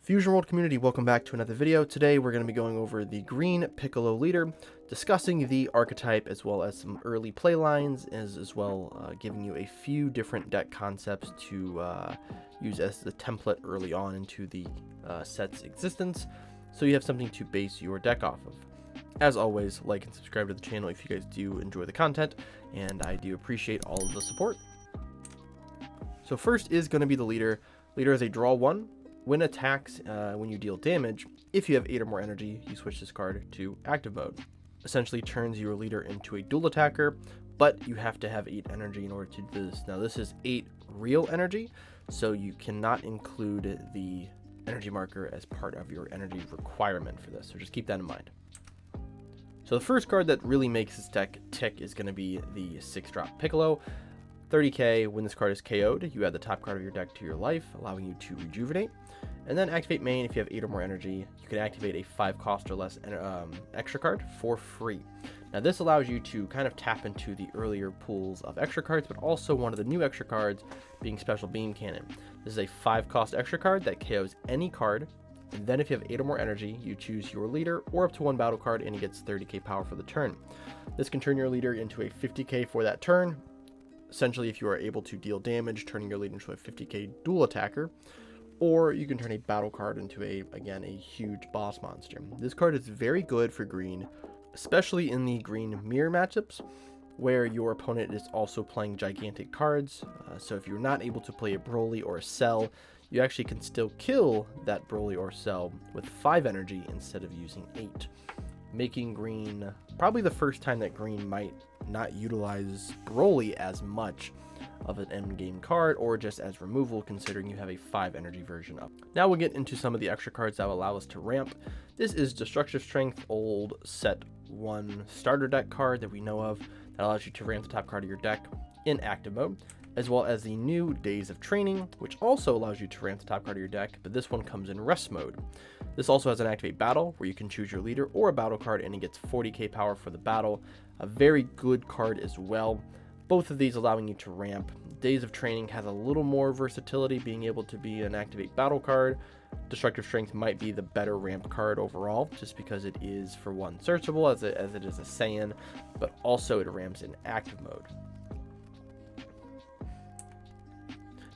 Fusion World community, welcome back to another video. Today we're going to be going over the green Piccolo leader, discussing the archetype as well as some early play lines, as well giving you a few different deck concepts to use as the template early on into the set's existence, so you have something to base your deck off of. As always, like and subscribe to the channel if you guys do enjoy the content, and I do appreciate all of the support. So first is going to be the leader. Leader is a draw 1. When attacks, when you deal damage, if you have 8 or more energy, you switch this card to active mode. Essentially turns your leader into a dual attacker, but you have to have 8 energy in order to do this. Now this is 8 real energy, so you cannot include the energy marker as part of your energy requirement for this, so just keep that in mind. So the first card that really makes this deck tick is going to be the 6-drop Piccolo. 30k, when this card is KO'd, you add the top card of your deck to your life, allowing you to rejuvenate. And then activate main. If you have 8 or more energy, you can activate a 5 cost or less extra card for free. Now this allows you to kind of tap into the earlier pools of extra cards, but also one of the new extra cards being Special Beam Cannon. This is a 5 cost extra card that KOs any card, and then if you have 8 or more energy, you choose your leader or up to 1 battle card and it gets 30k power for the turn. This can turn your leader into a 50k for that turn. Essentially, if you are able to deal damage, turning your leader into a 50k dual attacker, or you can turn a battle card into again, a huge boss monster. This card is very good for green, especially in the green mirror matchups, where your opponent is also playing gigantic cards. So if you're not able to play a Broly or a Cell, you actually can still kill that Broly or Cell with 5 energy instead of using 8. Making green probably the first time that green might not utilize Broly as much of an end game card, or just as removal, considering you have a 5 energy version up. Now we'll get into some of the extra cards that will allow us to ramp. This is Destructive Strength, old set 1 starter deck card that we know of, that allows you to ramp the top card of your deck in active mode, as well as the new Days of Training, which also allows you to ramp the top card of your deck, but this one comes in rest mode. This also has an activate battle, where you can choose your leader or a battle card and it gets 40k power for the battle. A very good card as well. Both of these allowing you to ramp. Days of Training has a little more versatility, being able to be an activate battle card. Destructive Strength might be the better ramp card overall, just because it is, for one, searchable as it is a Saiyan, but also it ramps in active mode.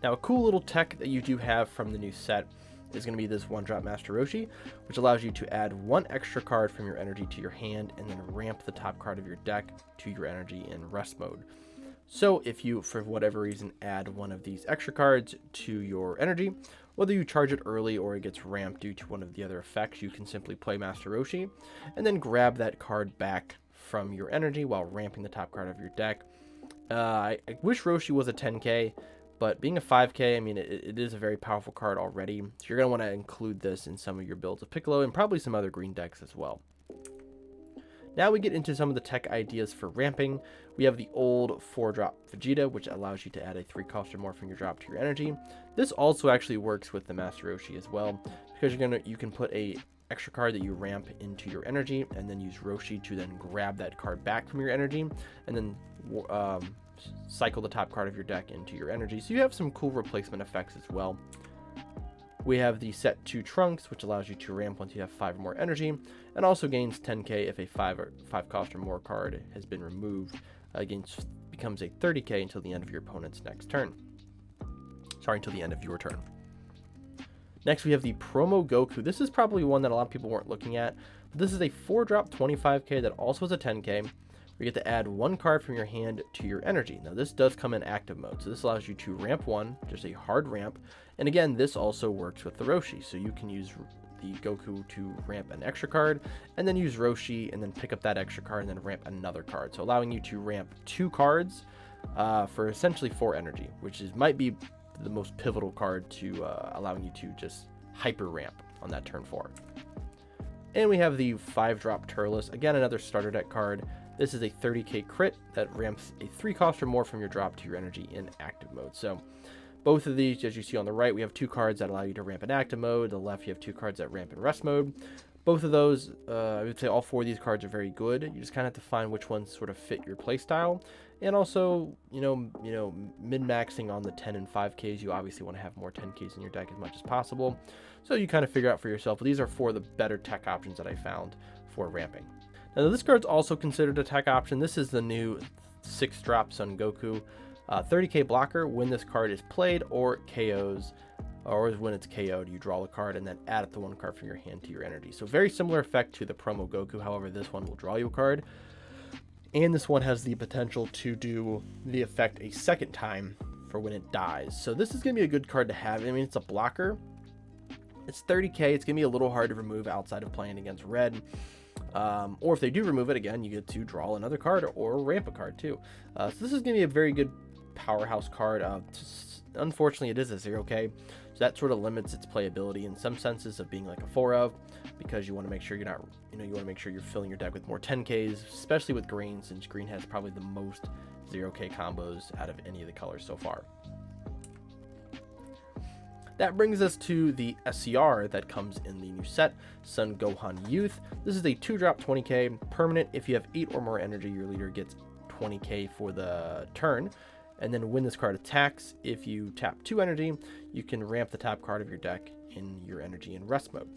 Now a cool little tech that you do have from the new set is going to be this 1-drop Master Roshi, which allows you to add 1 extra card from your energy to your hand and then ramp the top card of your deck to your energy in rest mode. So if you, for whatever reason, add one of these extra cards to your energy, whether you charge it early or it gets ramped due to one of the other effects, you can simply play Master Roshi and then grab that card back from your energy while ramping the top card of your deck. I wish Roshi was a 10k, but being a 5k, I mean, it is a very powerful card already, so you're going to want to include this in some of your builds of Piccolo and probably some other green decks as well. Now we get into some of the tech ideas for ramping. We have the old 4-drop Vegeta, which allows you to add a 3 cost or more from your drop to your energy. This also actually works with the Master Roshi as well, because you can put a extra card that you ramp into your energy and then use Roshi to then grab that card back from your energy and then cycle the top card of your deck into your energy. So you have some cool replacement effects as well. We have the set 2 Trunks, which allows you to ramp once you have 5 or more energy, and also gains 10k if a 5 cost or more card has been removed. Becomes a 30k until the end of your opponent's next turn. Sorry, until the end of your turn. Next, we have the Promo Goku. This is probably one that a lot of people weren't looking at, but this is a 4-drop 25k that also has a 10k. You get to add 1 card from your hand to your energy. Now this does come in active mode, so this allows you to ramp 1, just a hard ramp. And again, this also works with the Roshi, so you can use the Goku to ramp an extra card, and then use Roshi, and then pick up that extra card, and then ramp another card. So allowing you to ramp 2 cards for essentially 4 energy, which might be the most pivotal card to allowing you to just hyper ramp on that turn 4. And we have the 5-drop Turles, again another starter deck card. This is a 30k crit that ramps a 3 cost or more from your drop to your energy in active mode. So both of these, as you see on the right, we have 2 cards that allow you to ramp in active mode. The left, you have 2 cards that ramp in rest mode. Both of those, I would say all 4 of these cards are very good. You just kind of have to find which ones sort of fit your playstyle. And also, min-maxing on the 10 and 5Ks. You obviously want to have more 10Ks in your deck as much as possible. So you kind of figure out for yourself. But these are 4 of the better tech options that I found for ramping. Now this card's also considered a tech option. This is the new 6-drop Son Goku. 30k blocker. When this card is played or KOs, or when it's KO'd, you draw a card and then add up the 1 card from your hand to your energy. So very similar effect to the promo Goku. However, this one will draw you a card. And this one has the potential to do the effect a second time for when it dies. So this is going to be a good card to have. I mean, it's a blocker. It's 30k. It's going to be a little hard to remove outside of playing against red. Or if they do remove it again, you get to draw another card or ramp a card too. So this is going to be a very good powerhouse card. Unfortunately, it is a 0k. So that sort of limits its playability in some senses of being like a 4 of, because you want to make sure you're not, you want to make sure you're filling your deck with more 10Ks, especially with green, since green has probably the most 0K combos out of any of the colors so far. That brings us to the SCR that comes in the new set, Son Gohan Youth. This is a 2-drop 20k permanent. If you have 8 or more energy, your leader gets 20k for the turn. And then when this card attacks, if you tap 2 energy, you can ramp the top card of your deck in your energy in rest mode.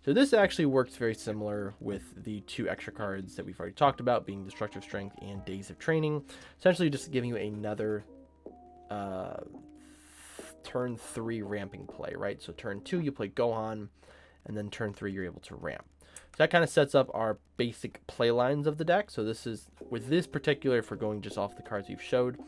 So this actually works very similar with the 2 extra cards that we've already talked about, being Destructive Strength and Days of Training. Essentially just giving you another turn 3 ramping play, right? So turn 2 you play Gohan, and then turn 3 you're able to ramp. So that kind of sets up our basic play lines of the deck. So this is, with this particular, if we're going just off the cards we've showed,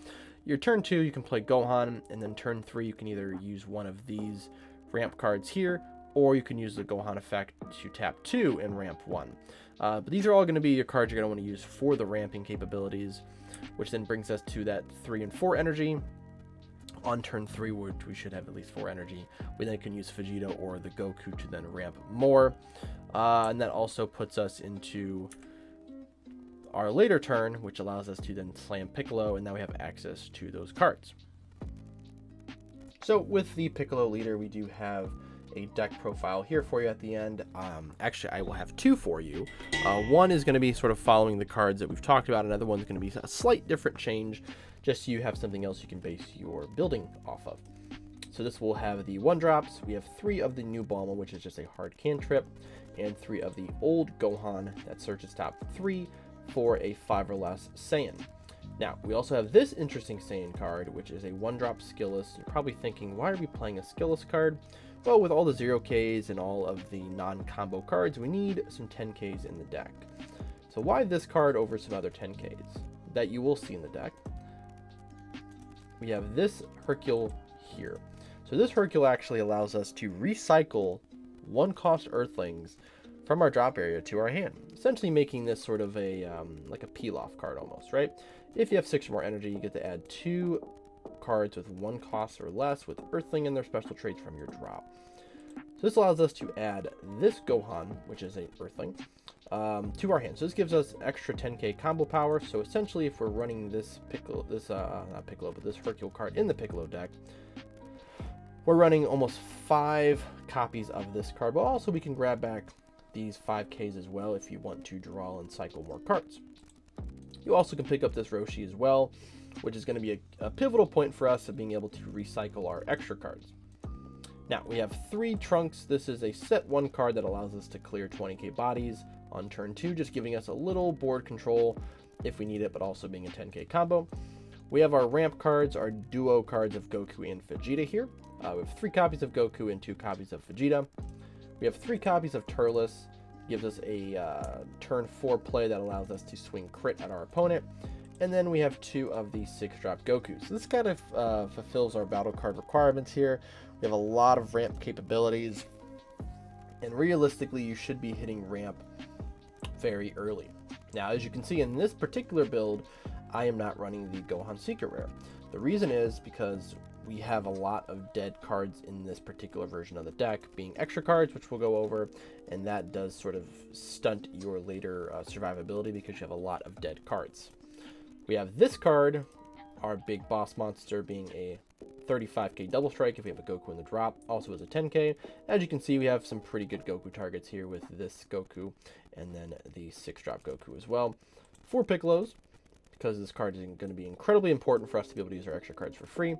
your turn 2 you can play Gohan, and then turn 3 you can either use one of these ramp cards here, or you can use the Gohan effect to tap 2 and ramp 1. But these are all going to be your cards you're going to want to use for the ramping capabilities, which then brings us to that 3 and 4 energy. On turn 3, which we should have at least 4 energy, we then can use Vegeta or the Goku to then ramp more. And that also puts us into our later turn, which allows us to then slam Piccolo, and now we have access to those cards. So with the Piccolo leader, we do have a deck profile here for you at the end. Actually, I will have 2 for you. One is going to be sort of following the cards that we've talked about. Another one's going to be a slight different change, just so you have something else you can base your building off of. So this will have the 1-drops. We have 3 of the new Bulma, which is just a hard cantrip, and 3 of the old Gohan that searches top 3 for a 5 or less Saiyan. Now, we also have this interesting Saiyan card, which is a 1-drop skillless. You're probably thinking, why are we playing a skillless card? Well, with all the 0Ks and all of the non-combo cards, we need some 10Ks in the deck. So why this card over some other 10Ks that you will see in the deck? We have this Hercule here. So this Hercule actually allows us to recycle 1-cost Earthlings from our drop area to our hand, essentially making this sort of a like a peel-off card almost, right? If you have 6 or more energy, you get to add 2 cards with 1 cost or less with Earthling and their special traits from your drop. So this allows us to add this Gohan, which is an Earthling, to our hand. So this gives us extra 10k combo power. So essentially, if we're running this Piccolo, not Piccolo, but this Hercule card in the Piccolo deck, we're running almost 5 copies of this card. But also, we can grab back these 5Ks as well if you want to draw and cycle more cards. You also can pick up this Roshi as well, which is going to be a pivotal point for us of being able to recycle our extra cards. Now, we have 3 Trunks. This is a set 1 card that allows us to clear 20k bodies on turn 2, just giving us a little board control if we need it, but also being a 10k combo. We have our ramp cards, our duo cards of Goku and Vegeta here. We have 3 copies of Goku and 2 copies of Vegeta. We have 3 copies of Turles. Gives us a turn 4 play that allows us to swing crit at our opponent. And then we have 2 of the 6-drop Goku. So this kind of fulfills our battle card requirements here. We have a lot of ramp capabilities. And realistically, you should be hitting ramp very early. Now, as you can see in this particular build, I am not running the Gohan Secret Rare. The reason is because we have a lot of dead cards in this particular version of the deck, being extra cards, which we'll go over, and that does sort of stunt your later survivability because you have a lot of dead cards. We have this card, our big boss monster, being a 35k double strike if we have a Goku in the drop, also as a 10k. As you can see, we have some pretty good Goku targets here with this Goku and then the 6-drop Goku as well. 4 Piccolos, because this card is going to be incredibly important for us to be able to use our extra cards for free.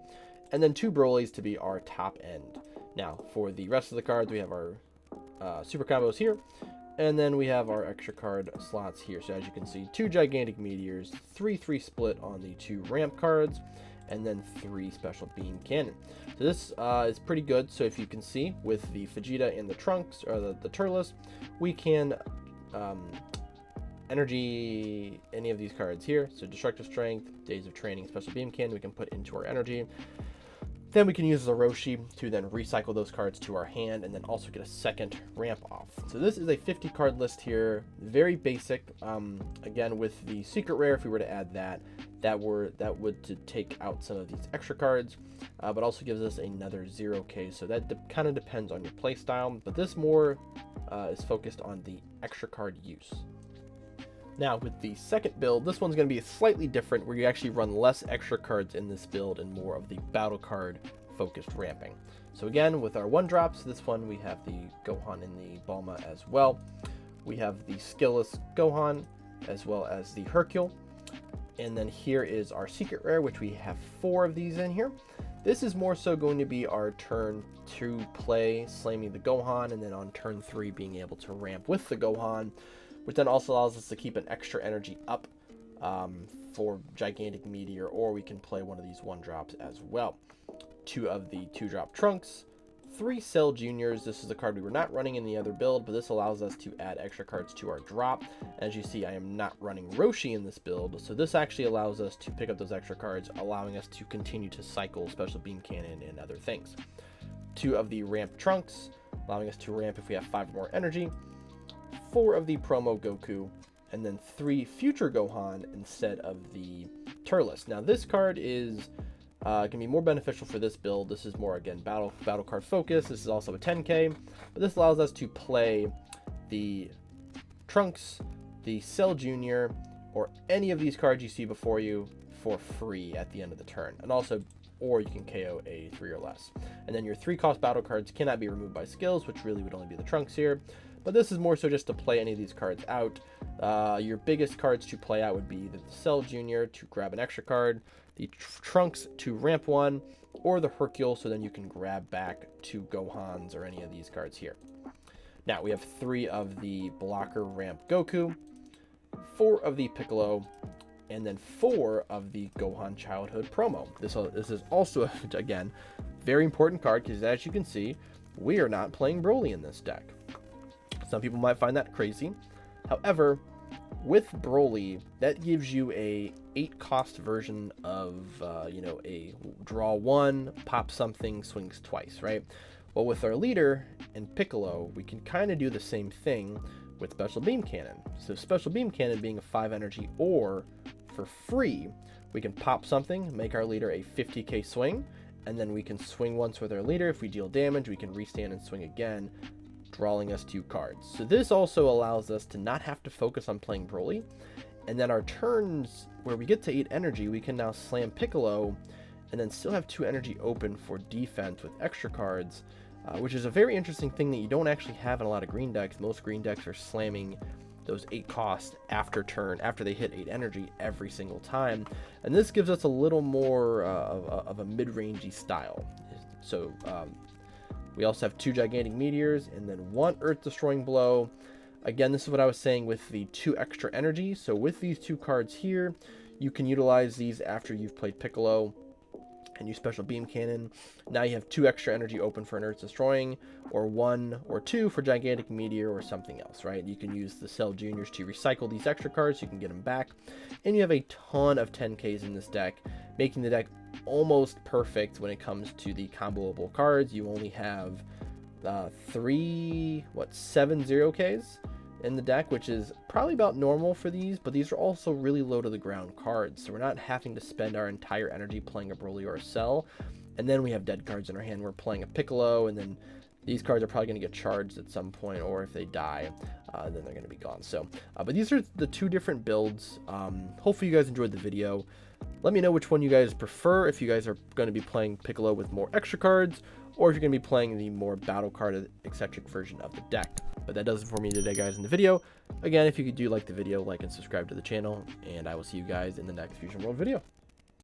And then 2 Brolys to be our top end. Now, for the rest of the cards, we have our super combos here. And then we have our extra card slots here. So as you can see, 2 Gigantic Meteors, 3/3 split on the 2 ramp cards, and then 3 Special Beam Cannon. So this is pretty good. So if you can see, with the Vegeta and the Trunks, or the Turles, we can energy any of these cards here. So Destructive Strength, Days of Training, Special Beam Cannon, we can put into our energy. Then we can use the Roshi to then recycle those cards to our hand and then also get a second ramp off. So this is a 50 card list here, very basic. Again, with the secret rare, if we were to add that would to take out some of these extra cards, but also gives us another 0k. So that kind of depends on your play style, but this more is focused on the extra card use. Now, with the second build, this one's going to be slightly different, where you actually run less extra cards in this build and more of the battle card focused ramping. So again, with our 1-drops, this one we have the Gohan in the Bulma as well. We have the Skillless Gohan as well as the Hercule. And then here is our secret rare, which we have 4 of these in here. This is more so going to be our turn 2 play, slamming the Gohan, and then on turn 3 being able to ramp with the Gohan, which then also allows us to keep an extra energy up for Gigantic Meteor, or we can play one of these 1-drops as well. 2 of the 2-drop Trunks, 3 Cell Juniors. This is a card we were not running in the other build, but this allows us to add extra cards to our drop. As you see, I am not running Roshi in this build, so this actually allows us to pick up those extra cards, allowing us to continue to cycle Special Beam Cannon and other things. 2 of the Ramp Trunks, allowing us to ramp if we have 5 more energy. 4 of the promo Goku, and then 3 future Gohan instead of the Turles. Now this card is can be more beneficial for this build. This is more, again, battle card focus. This is also a 10k, but this allows us to play the Trunks, the Cell Junior, or any of these cards you see before you for free at the end of the turn. And also, or you can KO a 3 or less. And then your 3-cost battle cards cannot be removed by skills, which really would only be the Trunks here. But this is more so just to play any of these cards out. Your biggest cards to play out would be the Cell Junior to grab an extra card, the Trunks to ramp 1, or the Hercule, so then you can grab back 2 Gohans or any of these cards here. Now, we have 3 of the blocker ramp Goku, 4 of the Piccolo, and then 4 of the Gohan Childhood promo. This is also, again, very important card, because as you can see, we are not playing Broly in this deck. Some people might find that crazy. However, with Broly, that gives you a 8-cost version of, a draw 1, pop something, swings twice, right? Well, with our leader and Piccolo, we can kind of do the same thing with Special Beam Cannon. So Special Beam Cannon being a 5 energy, or for free, we can pop something, make our leader a 50k swing, and then we can swing once with our leader. If we deal damage, we can restand and swing again, drawing us 2 cards. So this also allows us to not have to focus on playing Broly, and then our turns where we get to 8 energy, we can now slam Piccolo and then still have 2 energy open for defense with extra cards, which is a very interesting thing that you don't actually have in a lot of green decks. Most green decks are slamming those 8 costs after they hit 8 energy every single time, and this gives us a little more of a mid-rangey style. So we also have 2 Gigantic Meteors and then 1 Earth-Destroying Blow. Again, this is what I was saying with the 2 extra energy. So with these 2 cards here, you can utilize these after you've played Piccolo and use Special Beam Cannon. Now you have 2 extra energy open for an Earth-Destroying, or 1 or 2 for Gigantic Meteor or something else, right? You can use the Cell Juniors to recycle these extra cards, so you can get them back. And you have a ton of 10Ks in this deck, making the deck almost perfect when it comes to the comboable cards. You only have 7 0Ks in the deck, which is probably about normal for these, but these are also really low to the ground cards, so we're not having to spend our entire energy playing a Broly or a Cell. And then we have dead cards in our hand. We're playing a Piccolo and then these cards are probably going to get charged at some point, or if they die, then they're going to be gone. So, but these are the two different builds. Hopefully you guys enjoyed the video. Let me know which one you guys prefer, if you guys are going to be playing Piccolo with more extra cards, or if you're going to be playing the more battle card eccentric version of the deck. But that does it for me today, guys, in the video. Again, if you do like the video, like and subscribe to the channel, and I will see you guys in the next Fusion World video.